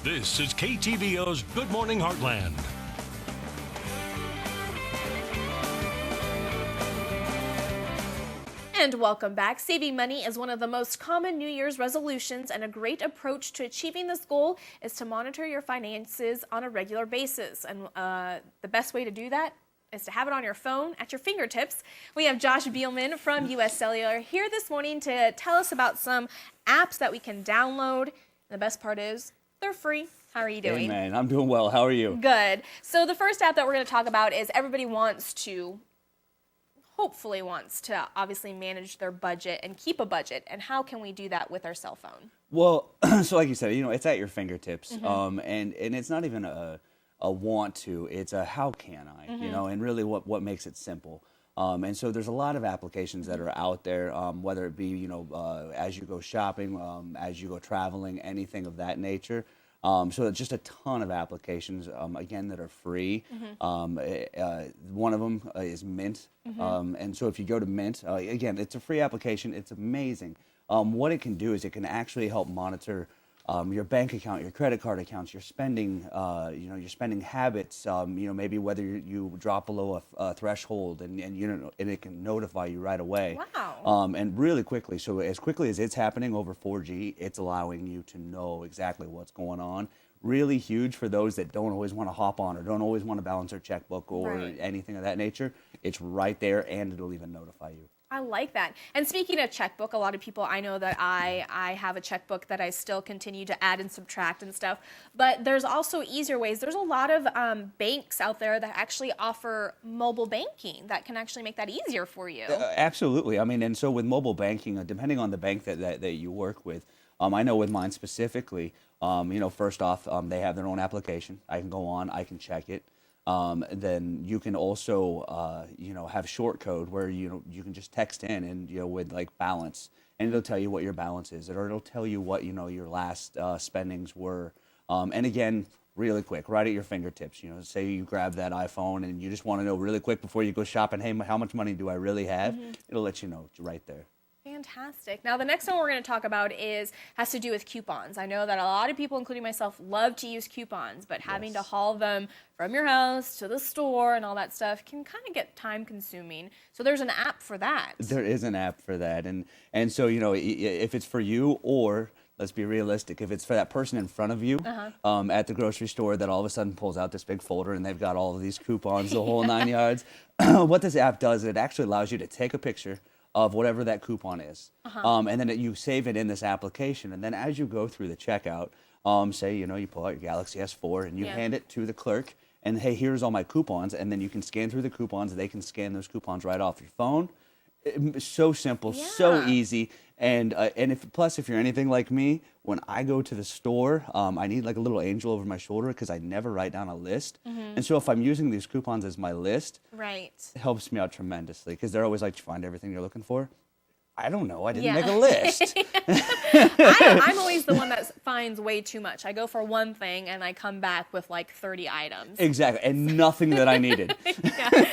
This is KTVO's Good Morning Heartland. And welcome back. Saving money is one of the most common New Year's resolutions, and a great approach to achieving this goal is to monitor your finances on a regular basis. And the best way to do that is to have it on your phone at your fingertips. We have Josh Bielman from US Cellular here this morning to tell us about some apps that we can download. And the best part is they're free. How are you doing? Hey, man, I'm doing well. How are you? Good. So the first app that we're going to talk about is everybody hopefully wants to obviously manage their budget and keep a budget. And how can we do that with our cell phone? Well, so like you said, it's at your fingertips. And it's not even a want to, it's a how can I, and really what makes it simple. And so there's a lot of applications that are out there, whether it be, as you go shopping, as you go traveling, anything of that nature. So it's just a ton of applications, again, that are free. One of them is Mint. And so if you go to Mint, again, it's a free application. It's amazing. What it can do is it can actually help monitor your bank account, your credit card accounts, your spending, your spending habits, maybe whether you drop below a threshold and it can notify you right away. Wow. And really quickly. So as quickly as it's happening over 4G, it's allowing you to know exactly what's going on. Really huge for those that don't always want to hop on or don't always want to balance their checkbook or anything of that nature. It's right there, and it'll even notify you. I like that. And speaking of checkbook, a lot of people, I know that I have a checkbook that I still continue to add and subtract and stuff, but there's also easier ways. There's a lot of banks out there that actually offer mobile banking that can actually make that easier for you. Absolutely. I mean, and so with mobile banking, depending on the bank that you work with, I know with mine specifically, first off, they have their own application. I can go on, I can check it. Then you can also, have short code where, you can just text in and, with like balance, and it'll tell you what your balance is, or it'll tell you what, your last spendings were. And again, really quick, right at your fingertips, say you grab that iPhone and you just want to know really quick before you go shopping, hey, how much money do I really have? It'll let you know right there. Fantastic. Now, the next one we're going to talk about has to do with coupons. I know that a lot of people, including myself, love to use coupons, but having to haul them from your house to the store and all that stuff can kind of get time consuming. So there's an app for that. There is an app for that. And so, if it's for you, or let's be realistic, if it's for that person in front of you at the grocery store that all of a sudden pulls out this big folder and they've got all of these coupons, the whole 9 yards, what this app does, it actually allows you to take a picture of whatever that coupon is. And then you save it in this application. And then as you go through the checkout, say, you pull out your Galaxy S4 and you hand it to the clerk and, hey, here's all my coupons. And then you can scan through the coupons. They can scan those coupons right off your phone. So simple, so easy. And if you're anything like me, when I go to the store, I need like a little angel over my shoulder because I never write down a list. And so if I'm using these coupons as my list, it helps me out tremendously because they're always like, "You find everything you're looking for?" I don't know. I didn't make a list. I'm always the one that finds way too much. I go for one thing and I come back with like 30 items. Exactly. And nothing that I needed.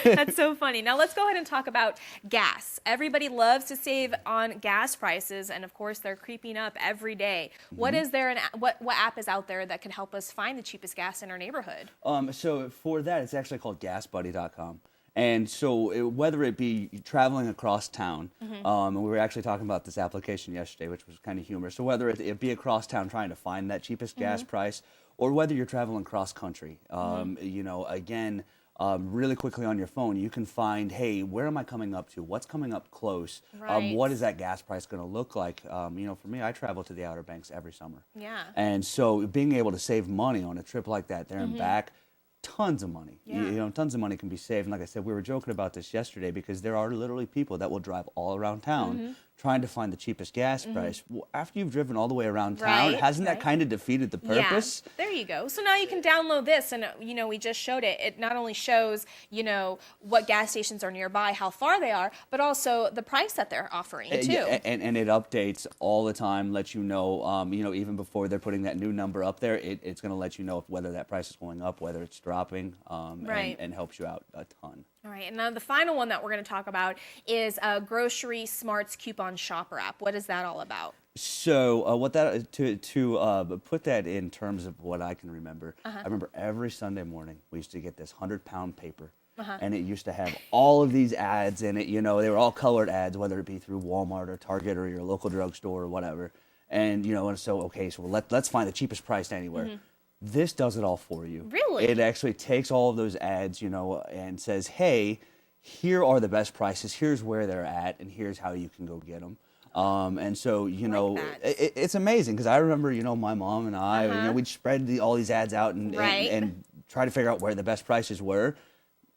That's so funny. Now let's go ahead and talk about gas. Everybody loves to save on gas prices, and of course they're creeping up every day. What is there and what app is out there that can help us find the cheapest gas in our neighborhood? So for that, it's actually called GasBuddy.com. And so whether it be traveling across town, and we were actually talking about this application yesterday, which was kind of humorous. So whether it be across town trying to find that cheapest gas price, or whether you're traveling cross country, again, really quickly on your phone, you can find, hey, where am I coming up to? What's coming up close? What is that gas price going to look like? For me, I travel to the Outer Banks every summer. Yeah. And so being able to save money on a trip like that there and back, tons of money. Tons of money can be saved. And like I said, we were joking about this yesterday because there are literally people that will drive all around town trying to find the cheapest gas price. Well, after you've driven all the way around town, hasn't that kind of defeated the purpose? Yeah, there you go. So now you can download this, and we just showed it. It not only shows what gas stations are nearby, how far they are, but also the price that they're offering too. And it updates all the time, lets you know, even before they're putting that new number up there, it's going to let you know whether that price is going up, whether it's dropping, and helps you out a ton. All right, and now the final one that we're going to talk about is Grocery Smarts Coupon Shopper app. What is that all about? So what that to put that in terms of what I can remember, I remember every Sunday morning we used to get this 100-pound paper, and it used to have all of these ads in it. You know, they were all colored ads, whether it be through Walmart or Target or your local drugstore or whatever. And you know, and so okay, so let's find the cheapest price anywhere. This does it all for you. Really? It actually takes all of those ads, you know, and says, hey, here are the best prices. Here's where they're at, and here's how you can go get them. And so, you know, it's amazing because I remember, you know, my mom and I, you know, we'd spread all these ads out and try to figure out where the best prices were.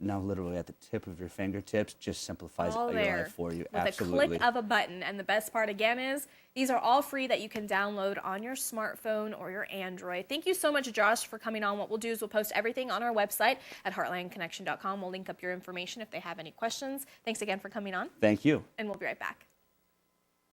Now, literally at the tip of your fingertips, just simplifies your life for you. With Absolutely. a click of a button. And the best part, again, is these are all free that you can download on your smartphone or your Android. Thank you so much, Josh, for coming on. What we'll do is we'll post everything on our website at heartlandconnection.com. We'll link up your information if they have any questions. Thanks again for coming on. Thank you. And we'll be right back.